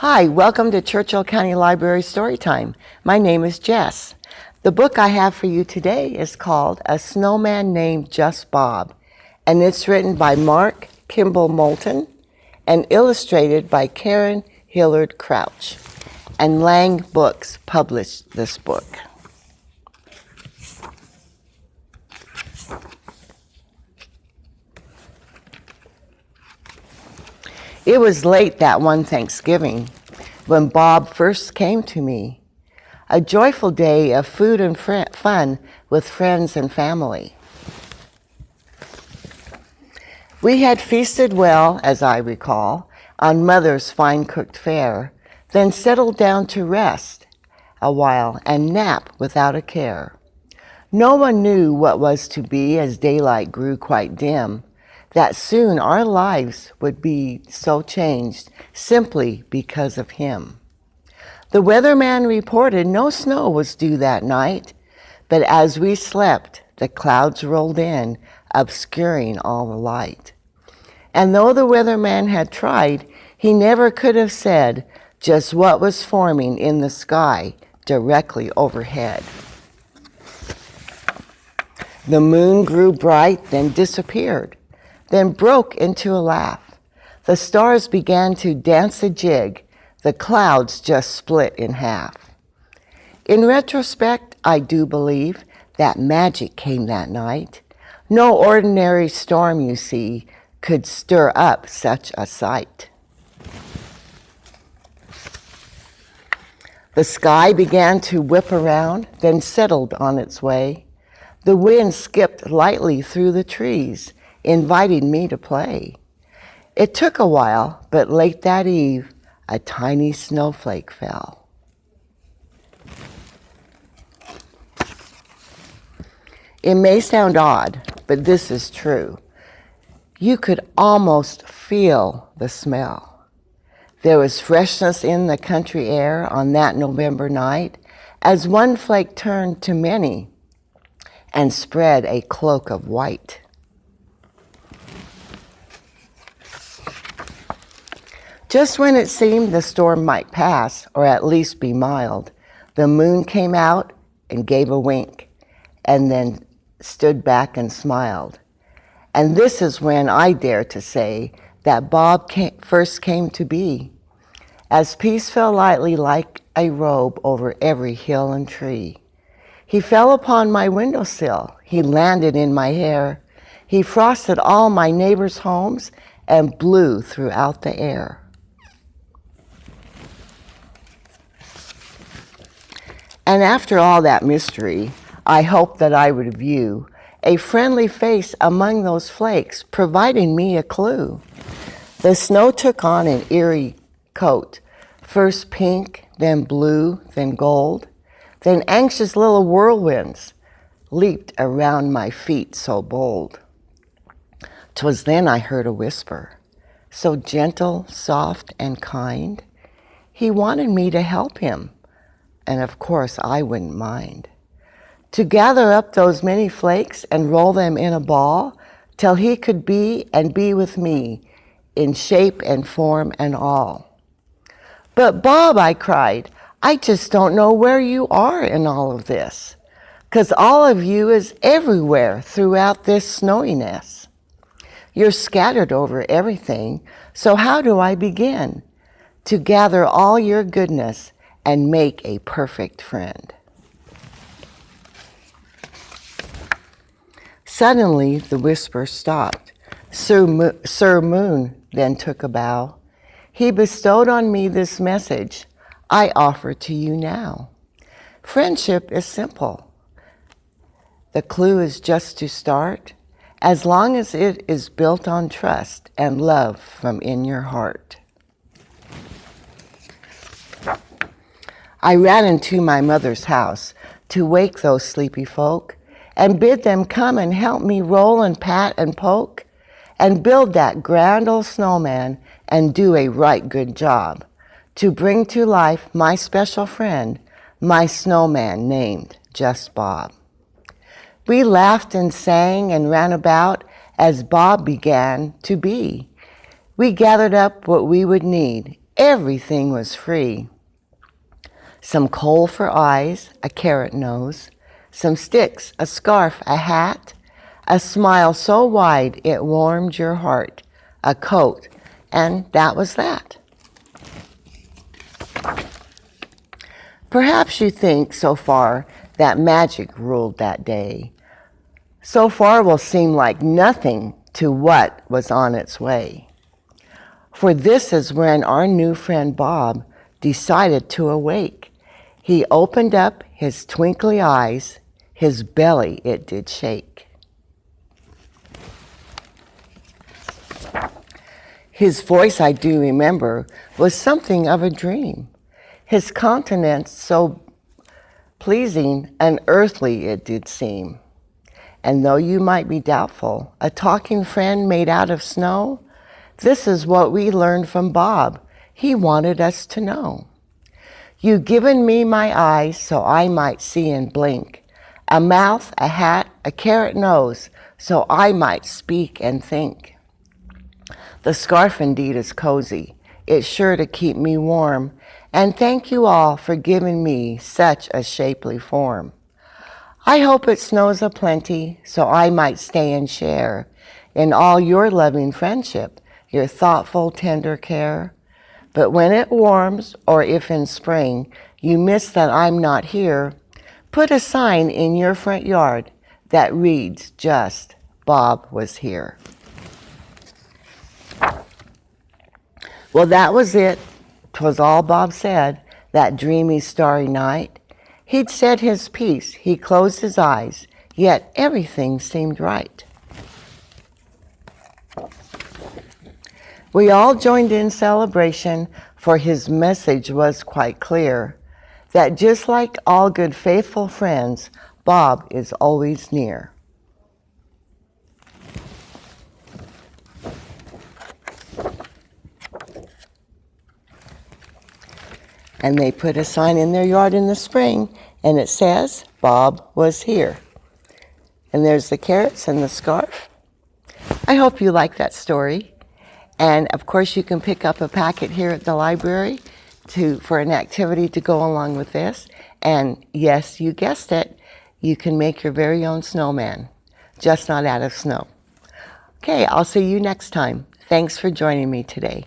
Hi, welcome to Churchill County Library Storytime. My name is Jess. The book I have for you today is called A Snowman Named Just Bob, and it's written by Mark Kimball Moulton and illustrated by Karen Hillard Crouch. And Lang Books published this book. It was late that one Thanksgiving when Bob first came to me. A joyful day of food and fun with friends and family. We had feasted well, as I recall, on Mother's fine cooked fare, then settled down to rest a while and nap without a care. No one knew what was to be as daylight grew quite dim, that soon our lives would be so changed simply because of him. The weatherman reported no snow was due that night, but as we slept, the clouds rolled in, obscuring all the light. And though the weatherman had tried, he never could have said just what was forming in the sky directly overhead. The moon grew bright, then disappeared, then broke into a laugh. The stars began to dance a jig. The clouds just split in half. In retrospect, I do believe that magic came that night. No ordinary storm, you see, could stir up such a sight. The sky began to whip around, then settled on its way. The wind skipped lightly through the trees, inviting me to play. It took a while, but late that eve, a tiny snowflake fell. It may sound odd, but this is true. You could almost feel the smell. There was freshness in the country air on that November night as one flake turned to many and spread a cloak of white. Just when it seemed the storm might pass, or at least be mild, the moon came out and gave a wink, and then stood back and smiled. And this is when I dare to say that Bob first came to be, as peace fell lightly like a robe over every hill and tree. He fell upon my windowsill, he landed in my hair, he frosted all my neighbors' homes and blew throughout the air. And after all that mystery, I hoped that I would view a friendly face among those flakes, providing me a clue. The snow took on an eerie coat, first pink, then blue, then gold, then anxious little whirlwinds leaped around my feet so bold. 'Twas then I heard a whisper, so gentle, soft, and kind. He wanted me to help him, and of course I wouldn't mind. To gather up those many flakes and roll them in a ball till he could be and be with me in shape and form and all. But Bob, I cried, I just don't know where you are in all of this, 'cause all of you is everywhere throughout this snowiness. You're scattered over everything, so how do I begin to gather all your goodness and make a perfect friend? Suddenly the whisper stopped. Sir Moon then took a bow. He bestowed on me this message I offer to you now. Friendship is simple. The clue is just to start, as long as it is built on trust and love from in your heart. I ran into my mother's house to wake those sleepy folk and bid them come and help me roll and pat and poke and build that grand old snowman and do a right good job to bring to life my special friend, my snowman named Just Bob. We laughed and sang and ran about as Bob began to be. We gathered up what we would need everything was free. Some coal for eyes, a carrot nose, some sticks, a scarf, a hat, a smile so wide it warmed your heart, a coat, and that was that. Perhaps you think so far that magic ruled that day. So far will seem like nothing to what was on its way. For this is when our new friend Bob decided to awake. He opened up his twinkly eyes, his belly it did shake. His voice, I do remember, was something of a dream. His countenance so pleasing and earthly it did seem. And though you might be doubtful, a talking friend made out of snow, this is what we learned from Bob. He wanted us to know. You given me my eyes so I might see and blink, a mouth, a hat, a carrot nose, so I might speak and think. The scarf indeed is cozy. It's sure to keep me warm, and thank you all for giving me such a shapely form. I hope it snows aplenty, so I might stay and share in all your loving friendship, your thoughtful, tender care. But when it warms, or if in spring you miss that I'm not here, put a sign in your front yard that reads just, Bob was here. Well, that was it. 'Twas all Bob said, that dreamy starry night. He'd said his piece, he closed his eyes, yet everything seemed right. We all joined in celebration, for his message was quite clear, that just like all good faithful friends, Bob is always near. And they put a sign in their yard in the spring, and it says, Bob was here. And there's the carrots and the scarf. I hope you like that story. And of course you can pick up a packet here at the library for an activity to go along with this. And yes, you guessed it, you can make your very own snowman, just not out of snow. Okay, I'll see you next time. Thanks for joining me today.